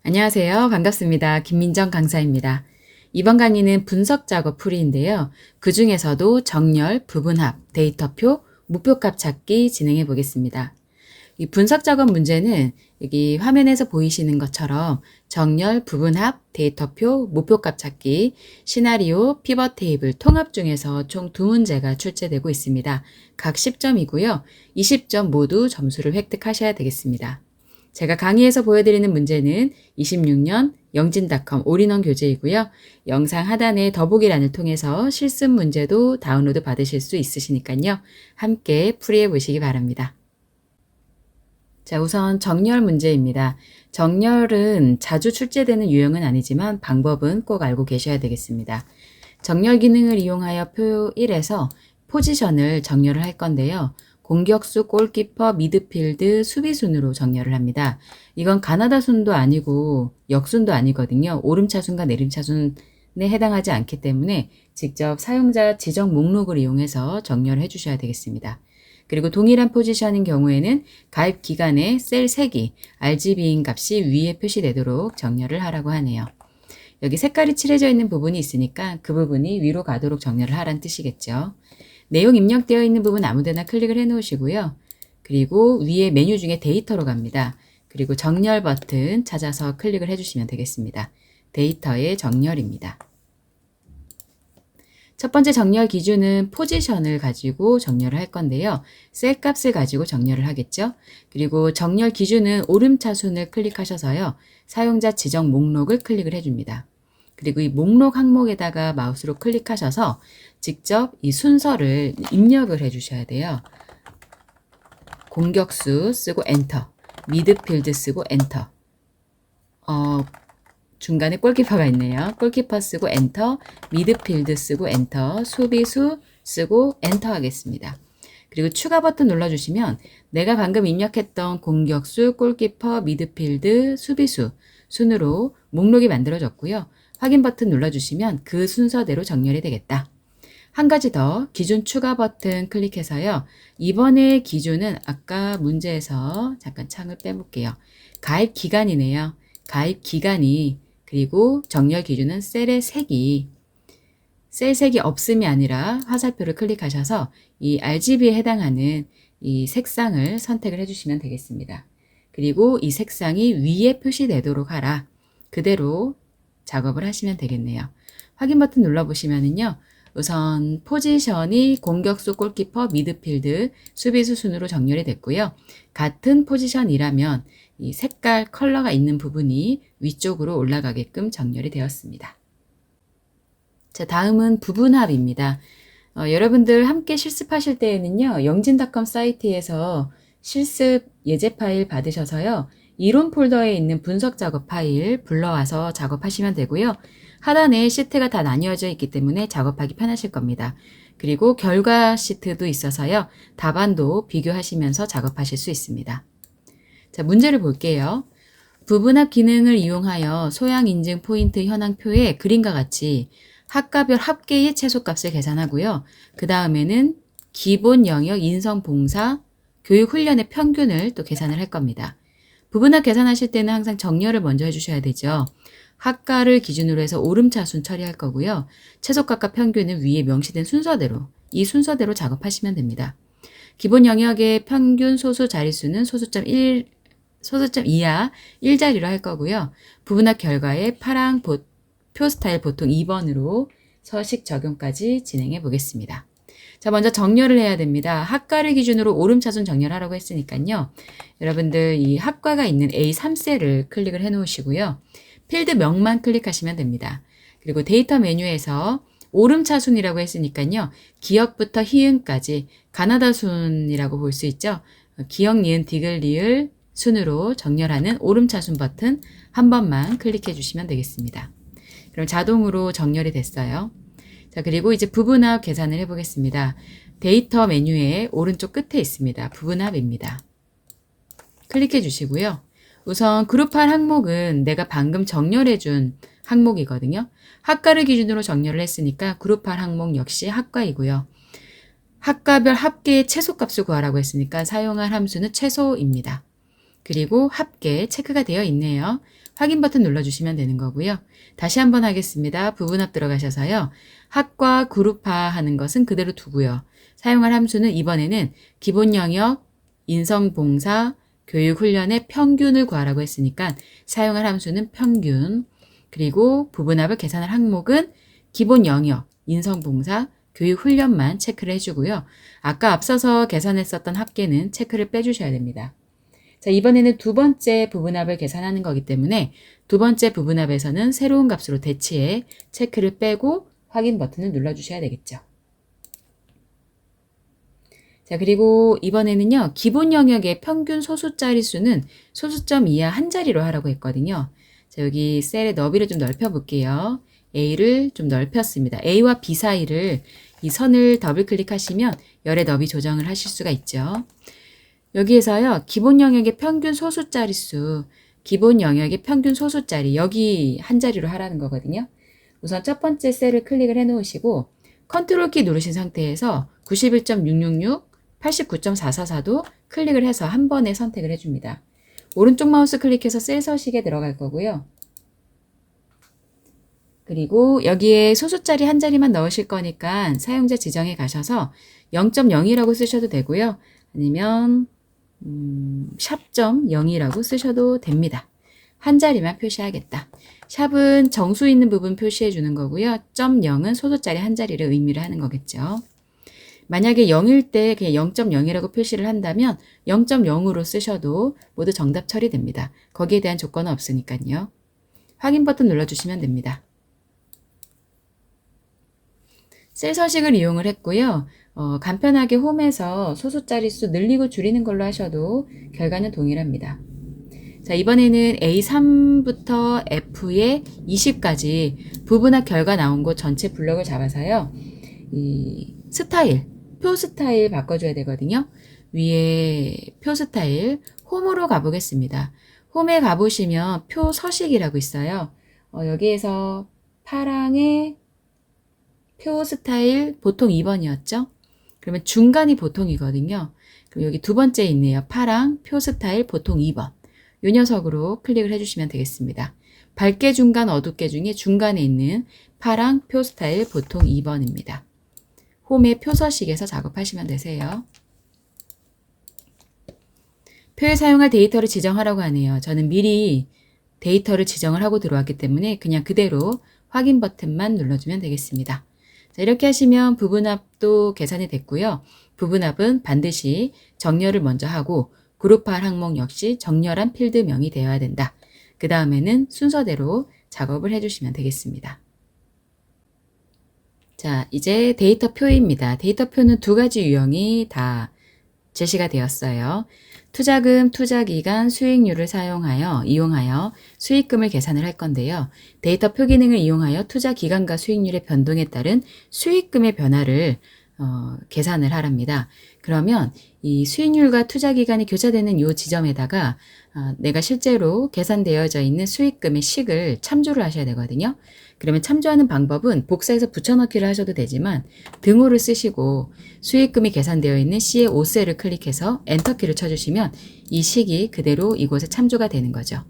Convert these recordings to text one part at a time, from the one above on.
안녕하세요. 반갑습니다. 김민정 강사입니다. 이번 강의는 분석 작업 풀이인데요. 그 중에서도 정렬, 부분합, 데이터표, 목표값 찾기 진행해 보겠습니다. 이 분석 작업 문제는 여기 화면에서 보이시는 것처럼 정렬, 부분합, 데이터표, 목표값 찾기, 시나리오, 피벗 테이블, 통합 중에서 총 두 문제가 출제되고 있습니다. 각 10점이고요. 20점 모두 점수를 획득하셔야 되겠습니다. 제가 강의에서 보여드리는 문제는 26년 영진닷컴 올인원 교재이고요. 영상 하단의 더보기란을 통해서 실습 문제도 다운로드 받으실 수 있으시니까요. 함께 풀이해 보시기 바랍니다. 자, 우선 정렬 문제입니다. 정렬은 자주 출제되는 유형은 아니지만 방법은 꼭 알고 계셔야 되겠습니다. 정렬 기능을 이용하여 표 1에서 포지션을 정렬을 할 건데요. 공격수, 골키퍼, 미드필드, 수비순으로 정렬을 합니다. 이건 가나다 순도 아니고 역순도 아니거든요. 오름차순과 내림차순에 해당하지 않기 때문에 직접 사용자 지정 목록을 이용해서 정렬을 해주셔야 되겠습니다. 그리고 동일한 포지션인 경우에는 가입 기간에 셀 3기, RGB인 값이 위에 표시되도록 정렬을 하라고 하네요. 여기 색깔이 칠해져 있는 부분이 있으니까 그 부분이 위로 가도록 정렬을 하라는 뜻이겠죠. 내용 입력되어 있는 부분 아무데나 클릭을 해 놓으시고요. 그리고 위에 메뉴 중에 데이터로 갑니다. 그리고 정렬 버튼 찾아서 클릭을 해주시면 되겠습니다. 데이터의 정렬입니다. 첫 번째 정렬 기준은 포지션을 가지고 정렬을 할 건데요. 셀 값을 가지고 정렬을 하겠죠. 그리고 정렬 기준은 오름차순을 클릭하셔서요. 사용자 지정 목록을 클릭을 해줍니다. 그리고 이 목록 항목에다가 마우스로 클릭하셔서 직접 이 순서를 입력을 해주셔야 돼요. 공격수 쓰고 엔터, 미드필드 쓰고 엔터, 중간에 골키퍼가 있네요. 골키퍼 쓰고 엔터, 미드필드 쓰고 엔터, 수비수 쓰고 엔터 하겠습니다. 그리고 추가 버튼 눌러주시면 내가 방금 입력했던 공격수, 골키퍼, 미드필드, 수비수 순으로 목록이 만들어졌고요. 확인 버튼 눌러주시면 그 순서대로 정렬이 되겠다. 한 가지 더 기준 추가 버튼 클릭해서요. 이번에 기준은 아까 문제에서 잠깐 창을 빼볼게요. 가입 기간이네요. 가입 기간이 그리고 정렬 기준은 셀의 색이 셀 색이 없음이 아니라 화살표를 클릭하셔서 이 RGB에 해당하는 이 색상을 선택을 해주시면 되겠습니다. 그리고 이 색상이 위에 표시되도록 하라. 그대로 작업을 하시면 되겠네요. 확인 버튼 눌러보시면은요. 우선 포지션이 공격수, 골키퍼, 미드필드, 수비수 순으로 정렬이 됐고요. 같은 포지션이라면 이 색깔 컬러가 있는 부분이 위쪽으로 올라가게끔 정렬이 되었습니다. 자, 다음은 부분합입니다. 여러분들 함께 실습하실 때에는요. 영진닷컴 사이트에서 실습 예제 파일 받으셔서요. 이론 폴더에 있는 분석 작업 파일 불러와서 작업하시면 되고요. 하단에 시트가 다 나뉘어져 있기 때문에 작업하기 편하실 겁니다. 그리고 결과 시트도 있어서요. 답안도 비교하시면서 작업하실 수 있습니다. 자, 문제를 볼게요. 부분합 기능을 이용하여 소양 인증 포인트 현황표에 그림과 같이 학과별 합계의 최소값을 계산하고요. 그 다음에는 기본 영역 인성 봉사 교육 훈련의 평균을 또 계산을 할 겁니다. 부분합 계산하실 때는 항상 정렬을 먼저 해주셔야 되죠. 학과를 기준으로 해서 오름차순 처리할 거고요. 최소값과 평균은 위에 명시된 순서대로 이 순서대로 작업하시면 됩니다. 기본 영역의 평균 소수 자릿수는 소수점 2하 1자리로 할 거고요. 부분합 결과에 파랑 표 스타일 보통 2번으로 서식 적용까지 진행해 보겠습니다. 자, 먼저 정렬을 해야 됩니다. 학과를 기준으로 오름차순 정렬하라고 했으니까요. 여러분들 이 학과가 있는 A3셀을 클릭을 해 놓으시고요. 필드명만 클릭하시면 됩니다. 그리고 데이터 메뉴에서 오름차순이라고 했으니까요. 기역부터 희응까지 가나다 순이라고 볼 수 있죠. 기역, 니은, 디귿, 리을 순으로 정렬하는 오름차순 버튼 한 번만 클릭해 주시면 되겠습니다. 그럼 자동으로 정렬이 됐어요. 자, 그리고 이제 부분합 계산을 해보겠습니다. 데이터 메뉴의 오른쪽 끝에 있습니다. 부분합입니다. 클릭해 주시고요. 우선 그룹할 항목은 내가 방금 정렬해 준 항목이거든요. 학과를 기준으로 정렬을 했으니까 그룹할 항목 역시 학과이고요. 학과별 합계의 최소값을 구하라고 했으니까 사용할 함수는 최소입니다. 그리고 합계 체크가 되어 있네요. 확인 버튼 눌러주시면 되는 거고요. 다시 한번 하겠습니다. 부분합 들어가셔서요. 합과 그룹화 하는 것은 그대로 두고요. 사용할 함수는 이번에는 기본 영역, 인성봉사, 교육훈련의 평균을 구하라고 했으니까 사용할 함수는 평균, 그리고 부분합을 계산할 항목은 기본 영역, 인성봉사, 교육훈련만 체크를 해주고요. 아까 앞서서 계산했었던 합계는 체크를 빼주셔야 됩니다. 자, 이번에는 두 번째 부분합을 계산하는 거기 때문에 두 번째 부분합에서는 새로운 값으로 대치해 체크를 빼고 확인 버튼을 눌러주셔야 되겠죠. 자, 그리고 이번에는요, 기본 영역의 평균 소수 자릿수는 소수점 이하 한 자리로 하라고 했거든요. 자, 여기 셀의 너비를 좀 넓혀 볼게요. A를 좀 넓혔습니다. A와 B 사이를 이 선을 더블 클릭하시면 열의 너비 조정을 하실 수가 있죠. 여기에서요, 기본 영역의 평균 소수 자릿수, 기본 영역의 평균 소수 자리, 여기 한 자리로 하라는 거거든요. 우선 첫 번째 셀을 클릭을 해 놓으시고 컨트롤 키 누르신 상태에서 91.666, 89.444도 클릭을 해서 한 번에 선택을 해줍니다. 오른쪽 마우스 클릭해서 셀 서식에 들어갈 거고요. 그리고 여기에 소수자리 한 자리만 넣으실 거니까 사용자 지정에 가셔서 0.0이라고 쓰셔도 되고요. 아니면 샵.0이라고 쓰셔도 됩니다. 한 자리만 표시하겠다. 샵은 정수 있는 부분 표시해 주는 거고요. 0은 소수자리 한 자리를 의미를 하는 거겠죠. 만약에 0일 때 그냥 0.0이라고 표시를 한다면 0.0으로 쓰셔도 모두 정답 처리됩니다. 거기에 대한 조건은 없으니까요. 확인 버튼 눌러주시면 됩니다. 셀 서식을 이용을 했고요. 간편하게 홈에서 소수 자릿수 늘리고 줄이는 걸로 하셔도 결과는 동일합니다. 자, 이번에는 A3부터 F의 20까지 부분합 결과 나온 곳 전체 블럭을 잡아서요. 이 스타일, 표 스타일 바꿔줘야 되거든요. 위에 표 스타일, 홈으로 가보겠습니다. 홈에 가보시면 표 서식이라고 있어요. 여기에서 파랑의 표 스타일 보통 2번이었죠? 그러면 중간이 보통이거든요. 그럼 여기 두 번째 있네요. 파랑 표 스타일 보통 2번. 이 녀석으로 클릭을 해주시면 되겠습니다. 밝게 중간, 어둡게 중에 중간에 있는 파랑 표 스타일 보통 2번입니다. 홈의 표서식에서 작업하시면 되세요. 표에 사용할 데이터를 지정하라고 하네요. 저는 미리 데이터를 지정을 하고 들어왔기 때문에 그냥 그대로 확인 버튼만 눌러주면 되겠습니다. 자, 이렇게 하시면 부분합도 계산이 됐고요. 부분합은 반드시 정렬을 먼저 하고 그룹화할 항목 역시 정렬한 필드명이 되어야 된다. 그 다음에는 순서대로 작업을 해주시면 되겠습니다. 자, 이제 데이터표입니다. 데이터표는 두 가지 유형이 다 제시가 되었어요. 투자금, 투자기간, 수익률을 이용하여 수익금을 계산을 할 건데요. 데이터표 기능을 이용하여 투자기간과 수익률의 변동에 따른 수익금의 변화를 계산을 하랍니다. 그러면 이 수익률과 투자기간이 교차되는 이 지점에다가 내가 실제로 계산되어져 있는 수익금의 식을 참조를 하셔야 되거든요. 그러면 참조하는 방법은 복사해서 붙여넣기를 하셔도 되지만 등호를 쓰시고 수익금이 계산되어 있는 C의 5셀을 클릭해서 엔터키를 쳐주시면 이 식이 그대로 이곳에 참조가 되는 거죠.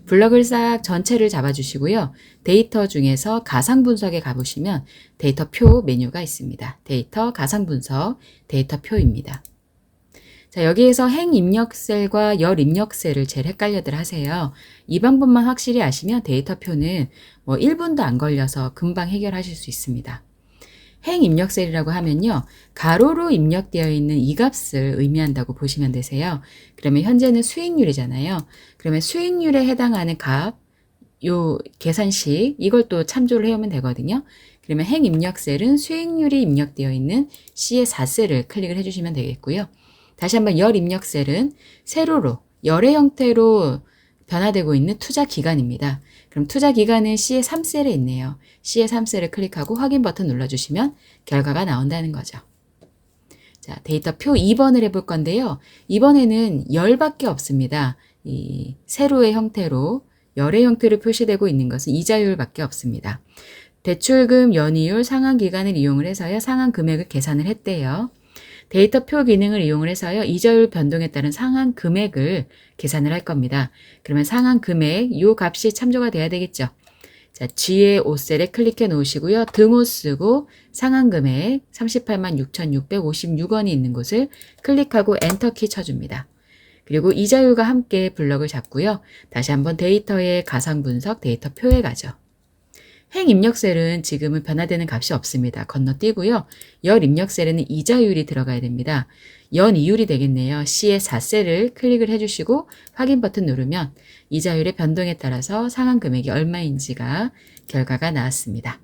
블럭을 싹 전체를 잡아주시고요. 데이터 중에서 가상분석에 가보시면 데이터표 메뉴가 있습니다. 데이터 가상분석 데이터표입니다. 자, 여기에서 행 입력셀과 열 입력셀을 제일 헷갈려들 하세요. 이 방법만 확실히 아시면 데이터표는 1분도 안 걸려서 금방 해결하실 수 있습니다. 행 입력셀이라고 하면요. 가로로 입력되어 있는 이 값을 의미한다고 보시면 되세요. 그러면 현재는 수익률이잖아요. 그러면 수익률에 해당하는 값, 요 계산식, 이걸 또 참조를 해오면 되거든요. 그러면 행 입력셀은 수익률이 입력되어 있는 C의 4셀을 클릭을 해주시면 되겠고요. 다시 한번 열 입력셀은 세로로, 열의 형태로 변화되고 있는 투자 기간입니다. 그럼 투자 기간은 C의 3셀에 있네요. C의 3셀을 클릭하고 확인 버튼 눌러주시면 결과가 나온다는 거죠. 자, 데이터표 2번을 해볼 건데요. 이번에는 열밖에 없습니다. 이 세로의 형태로, 열의 형태로 표시되고 있는 것은 이자율밖에 없습니다. 대출금 연이율 상환 기간을 이용을 해서요. 상환 금액을 계산을 했대요. 데이터표 기능을 이용을 해서요. 이자율 변동에 따른 상한 금액을 계산을 할 겁니다. 그러면 상한 금액, 이 값이 참조가 돼야 되겠죠. 자, G의 5셀에 클릭해 놓으시고요. 등호 쓰고 상한 금액 386,656원이 있는 곳을 클릭하고 엔터키 쳐줍니다. 그리고 이자율과 함께 블럭을 잡고요. 다시 한번 데이터의 가상 분석 데이터표에 가죠. 행 입력 셀은 지금은 변화되는 값이 없습니다. 건너뛰고요. 열 입력 셀에는 이자율이 들어가야 됩니다. 연 이율이 되겠네요. C의 4셀을 클릭을 해주시고 확인 버튼 누르면 이자율의 변동에 따라서 상한 금액이 얼마인지가 결과가 나왔습니다.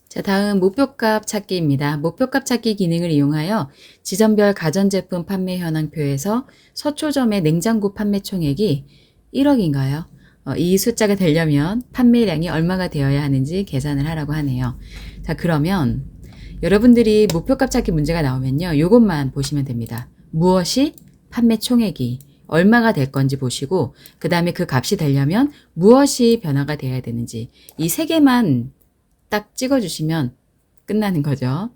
자, 다음 목표값 찾기입니다. 목표값 찾기 기능을 이용하여 지점별 가전제품 판매 현황표에서 서초점의 냉장고 판매 총액이 1억인가요? 이 숫자가 되려면 판매량이 얼마가 되어야 하는지 계산을 하라고 하네요. 자, 그러면 여러분들이 목표값 찾기 문제가 나오면요. 이것만 보시면 됩니다. 무엇이 판매 총액이 얼마가 될 건지 보시고 그 다음에 그 값이 되려면 무엇이 변화가 되어야 되는지 이 세 개만 딱 찍어주시면 끝나는 거죠.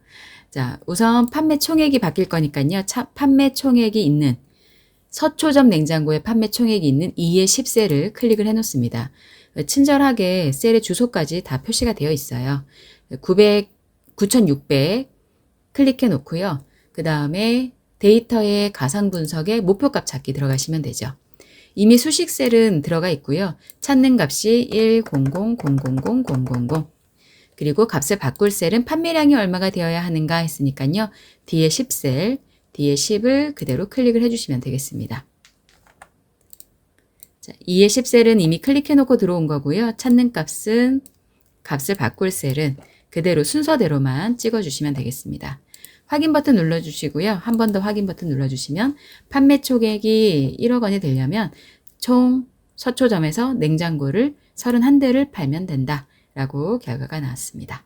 자, 우선 판매 총액이 바뀔 거니까요. 판매 총액이 있는 서초점 냉장고에 판매 총액이 있는 2의 10셀을 클릭을 해 놓습니다. 친절하게 셀의 주소까지 다 표시가 되어 있어요. 9,600 클릭해 놓고요. 그 다음에 데이터의 가상 분석에 목표값 찾기 들어가시면 되죠. 이미 수식 셀은 들어가 있고요. 찾는 값이 100000000 그리고 값을 바꿀 셀은 판매량이 얼마가 되어야 하는가 했으니까요. D의 10셀, D의 10을 그대로 클릭을 해주시면 되겠습니다. 자, 2의 10셀은 이미 클릭해 놓고 들어온 거고요. 찾는 값을 바꿀 셀은 그대로 순서대로만 찍어주시면 되겠습니다. 확인 버튼 눌러주시고요. 한 번 더 확인 버튼 눌러주시면 판매 총액이 1억 원이 되려면 총 서초점에서 냉장고를 31대를 팔면 된다 라고 결과가 나왔습니다.